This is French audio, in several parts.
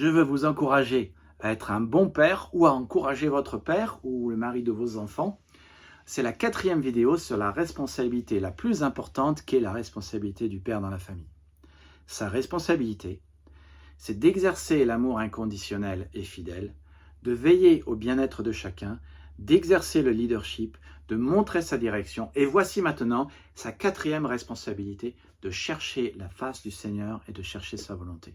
Je veux vous encourager à être un bon père ou à encourager votre père ou le mari de vos enfants. C'est la 4e vidéo sur la responsabilité la plus importante qu'est la responsabilité du père dans la famille. Sa responsabilité, c'est d'exercer l'amour inconditionnel et fidèle, de veiller au bien-être de chacun, d'exercer le leadership, de montrer sa direction. Et voici maintenant sa 4e responsabilité, de chercher la face du Seigneur et de chercher sa volonté.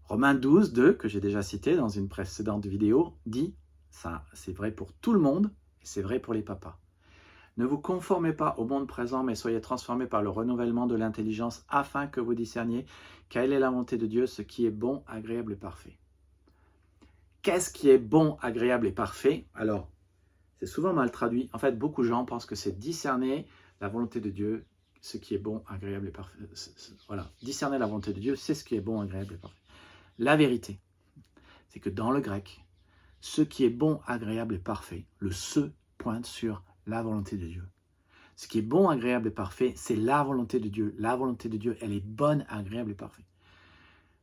Romains 12, 2, que j'ai déjà cité dans une précédente vidéo, dit, ça c'est vrai pour tout le monde, et c'est vrai pour les papas. Ne vous conformez pas au monde présent, mais soyez transformés par le renouvellement de l'intelligence, afin que vous discerniez quelle est la volonté de Dieu, ce qui est bon, agréable et parfait. Qu'est-ce qui est bon, agréable et parfait? Alors, c'est souvent mal traduit. En fait, beaucoup de gens pensent que c'est discerner la volonté de Dieu, ce qui est bon, agréable et parfait. Voilà, discerner la volonté de Dieu, c'est ce qui est bon, agréable et parfait. La vérité, c'est que dans le grec, ce qui est bon, agréable et parfait, le « ce » pointe sur la volonté de Dieu. Ce qui est bon, agréable et parfait, c'est la volonté de Dieu. La volonté de Dieu, elle est bonne, agréable et parfaite.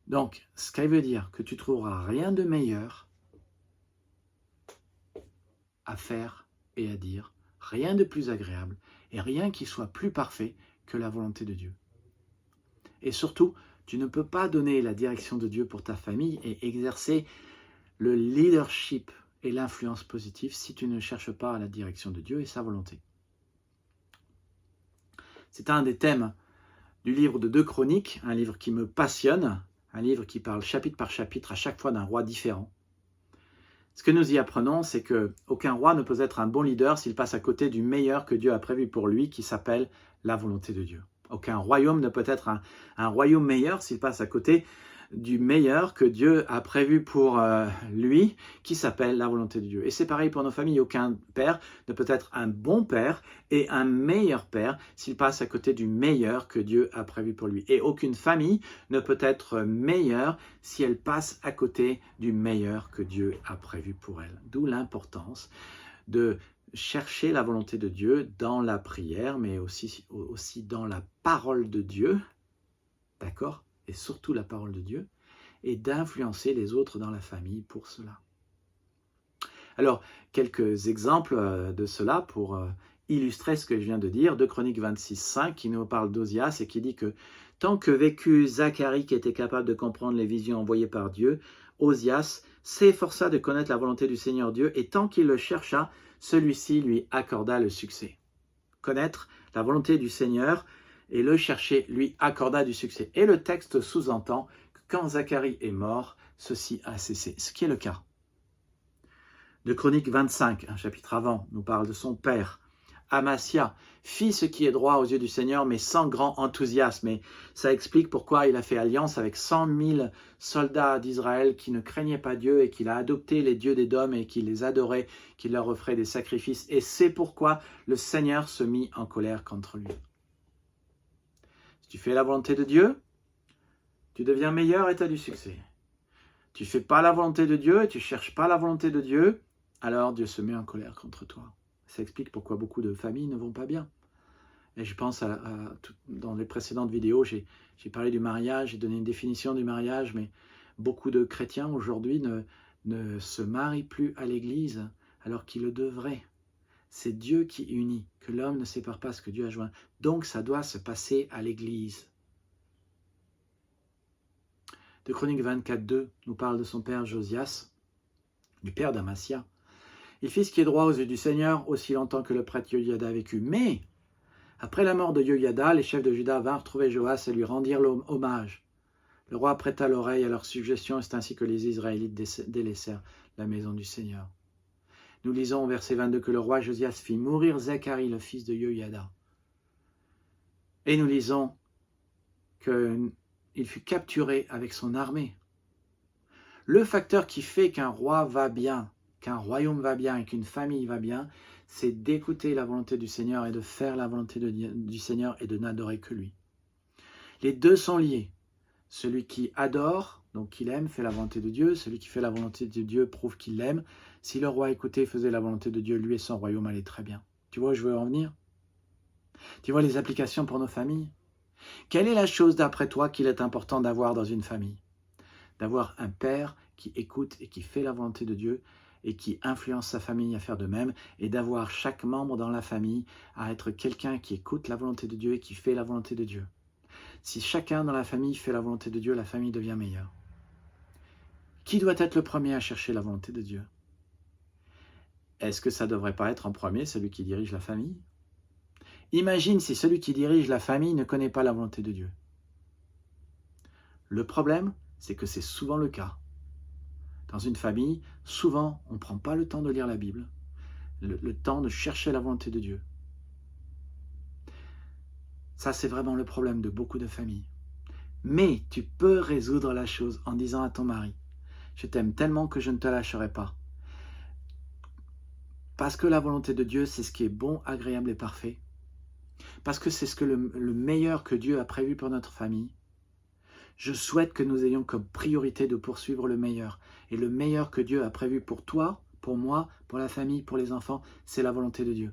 Donc, ce qui veut dire que tu ne trouveras rien de meilleur à faire et à dire, rien de plus agréable et rien qui soit plus parfait que la volonté de Dieu. Et surtout, tu ne peux pas donner la direction de Dieu pour ta famille et exercer le leadership et l'influence positive si tu ne cherches pas la direction de Dieu et sa volonté. C'est un des thèmes du livre de 2 Chroniques, un livre qui me passionne, un livre qui parle chapitre par chapitre à chaque fois d'un roi différent. Ce que nous y apprenons, c'est qu'aucun roi ne peut être un bon leader s'il passe à côté du meilleur que Dieu a prévu pour lui, qui s'appelle la volonté de Dieu. Aucun royaume ne peut être un royaume meilleur s'il passe à côté du meilleur que Dieu a prévu pour lui, qui s'appelle la volonté de Dieu. Et c'est pareil pour nos familles. Aucun père ne peut être un bon père et un meilleur père s'il passe à côté du meilleur que Dieu a prévu pour lui. Et aucune famille ne peut être meilleure si elle passe à côté du meilleur que Dieu a prévu pour elle. D'où l'importance de chercher la volonté de Dieu dans la prière, mais aussi dans la parole de Dieu, d'accord? Et surtout la parole de Dieu, et d'influencer les autres dans la famille pour cela. Alors, quelques exemples de cela pour illustrer ce que je viens de dire. 2 Chroniques 26, 5, qui nous parle d'Osias et qui dit que tant que vécut Zacharie qui était capable de comprendre les visions envoyées par Dieu, Osias s'efforça de connaître la volonté du Seigneur Dieu, et tant qu'il le chercha, celui-ci lui accorda le succès. Connaître la volonté du Seigneur et le chercher lui accorda du succès. Et le texte sous-entend que quand Zacharie est mort, ceci a cessé, ce qui est le cas. De Chroniques 25, un chapitre avant, nous parle de son père. Amasia fit ce qui est droit aux yeux du Seigneur, mais sans grand enthousiasme. Et ça explique pourquoi il a fait alliance avec 100 000 soldats d'Israël qui ne craignaient pas Dieu et qu'il a adopté les dieux d'Édom et qu'il les adorait, qu'il leur offrait des sacrifices. Et c'est pourquoi le Seigneur se mit en colère contre lui. Si tu fais la volonté de Dieu, tu deviens meilleur et tu as du succès. Tu ne fais pas la volonté de Dieu et tu ne cherches pas la volonté de Dieu, alors Dieu se met en colère contre toi. Ça explique pourquoi beaucoup de familles ne vont pas bien. Et je pense dans les précédentes vidéos, j'ai parlé du mariage, j'ai donné une définition du mariage, mais beaucoup de chrétiens aujourd'hui ne se marient plus à l'église alors qu'ils le devraient. C'est Dieu qui unit, que l'homme ne sépare pas ce que Dieu a joint. Donc ça doit se passer à l'église. De Chroniques 24, 2 nous parle de son père Josias, du père d'Amasia. Il fit ce qui est droit aux yeux du Seigneur aussi longtemps que le prêtre Yoyada a vécu. Mais, après la mort de Yoyada, les chefs de Juda vinrent trouver Joas et lui rendirent hommage. Le roi prêta l'oreille à leurs suggestions, et c'est ainsi que les Israélites délaissèrent la maison du Seigneur. Nous lisons au verset 22 que le roi Josias fit mourir Zacharie, le fils de Yoyada. Et nous lisons qu'il fut capturé avec son armée. Le facteur qui fait qu'un roi va bien, qu'un royaume va bien et qu'une famille va bien, c'est d'écouter la volonté du Seigneur et de faire la volonté du Seigneur et de n'adorer que lui. Les deux sont liés. Celui qui adore, donc qu'il aime, fait la volonté de Dieu. Celui qui fait la volonté de Dieu prouve qu'il l'aime. Si le roi écoutait et faisait la volonté de Dieu, lui et son royaume allaient très bien. Tu vois où je veux en venir? Tu vois les applications pour nos familles? Quelle est la chose d'après toi qu'il est important d'avoir dans une famille? d'avoir un père qui écoute et qui fait la volonté de Dieu et qui influence sa famille à faire de même, et d'avoir chaque membre dans la famille à être quelqu'un qui écoute la volonté de Dieu et qui fait la volonté de Dieu. Si chacun dans la famille fait la volonté de Dieu, la famille devient meilleure. Qui doit être le premier à chercher la volonté de Dieu? Est-ce que ça ne devrait pas être en premier celui qui dirige la famille? Imagine si celui qui dirige la famille ne connaît pas la volonté de Dieu. Le problème, c'est que c'est souvent le cas. Dans une famille, souvent, on ne prend pas le temps de lire la Bible, le temps de chercher la volonté de Dieu. Ça, c'est vraiment le problème de beaucoup de familles. Mais tu peux résoudre la chose en disant à ton mari, « Je t'aime tellement que je ne te lâcherai pas. » Parce que la volonté de Dieu, c'est ce qui est bon, agréable et parfait. Parce que c'est ce que le meilleur que Dieu a prévu pour notre famille. Je souhaite que nous ayons comme priorité de poursuivre le meilleur. Et le meilleur que Dieu a prévu pour toi, pour moi, pour la famille, pour les enfants, c'est la volonté de Dieu.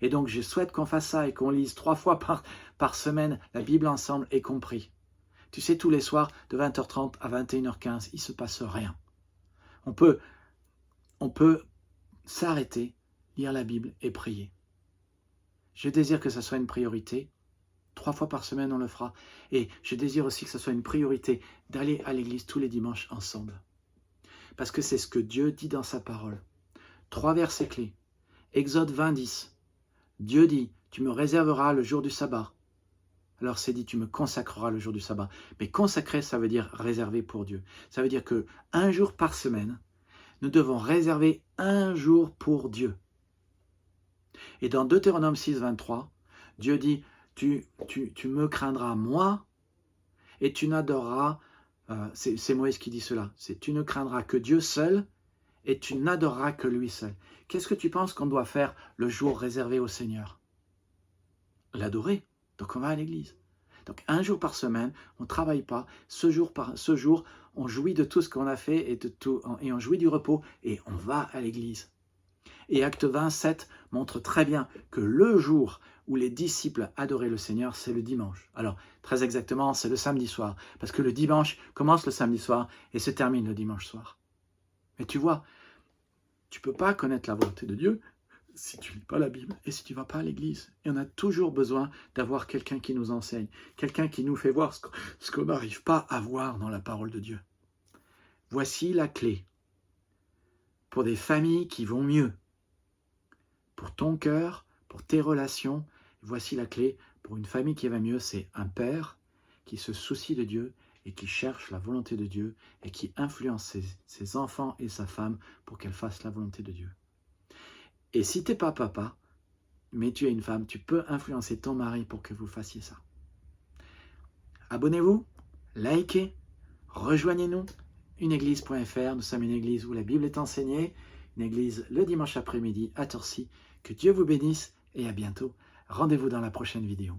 Et donc je souhaite qu'on fasse ça et qu'on lise 3 fois par semaine la Bible ensemble et compris. Tu sais, tous les soirs, de 20h30 à 21h15, il ne se passe rien. On peut s'arrêter, lire la Bible et prier. Je désire que ça soit une priorité. 3 fois par semaine, on le fera. Et je désire aussi que ce soit une priorité d'aller à l'église tous les dimanches ensemble. Parce que c'est ce que Dieu dit dans sa parole. 3 versets clés. Exode 20, 10. Dieu dit, tu me réserveras le jour du sabbat. Alors c'est dit, tu me consacreras le jour du sabbat. Mais consacrer, ça veut dire réserver pour Dieu. Ça veut dire que 1 jour par semaine, nous devons réserver 1 jour pour Dieu. Et dans Deutéronome 6, 23, Dieu dit, tu me craindras moi et tu n'adoreras, c'est Moïse qui dit cela, c'est tu ne craindras que Dieu seul et tu n'adoreras que lui seul. Qu'est-ce que tu penses qu'on doit faire le jour réservé au Seigneur? L'adorer. Donc on va à l'église. Donc 1 jour par semaine, on ne travaille pas. Ce jour, on jouit de tout ce qu'on a fait et on jouit du repos et on va à l'église. Et Acte 27 montre très bien que le jour où les disciples adoraient le Seigneur, c'est le dimanche. Alors, très exactement, c'est le samedi soir. Parce que le dimanche commence le samedi soir et se termine le dimanche soir. Mais tu vois, tu ne peux pas connaître la volonté de Dieu si tu ne lis pas la Bible et si tu ne vas pas à l'église. Et on a toujours besoin d'avoir quelqu'un qui nous enseigne, quelqu'un qui nous fait voir ce qu'on n'arrive pas à voir dans la parole de Dieu. Voici la clé pour des familles qui vont mieux. Pour ton cœur, pour tes relations, voici la clé pour une famille qui va mieux, c'est un père qui se soucie de Dieu et qui cherche la volonté de Dieu et qui influence ses enfants et sa femme pour qu'elle fasse la volonté de Dieu. Et si tu n'es pas papa, mais tu es une femme, tu peux influencer ton mari pour que vous fassiez ça. Abonnez-vous, likez, rejoignez-nous, uneéglise.fr, nous sommes une église où la Bible est enseignée, une église le dimanche après-midi à Torcy. Que Dieu vous bénisse et à bientôt. Rendez-vous dans la prochaine vidéo.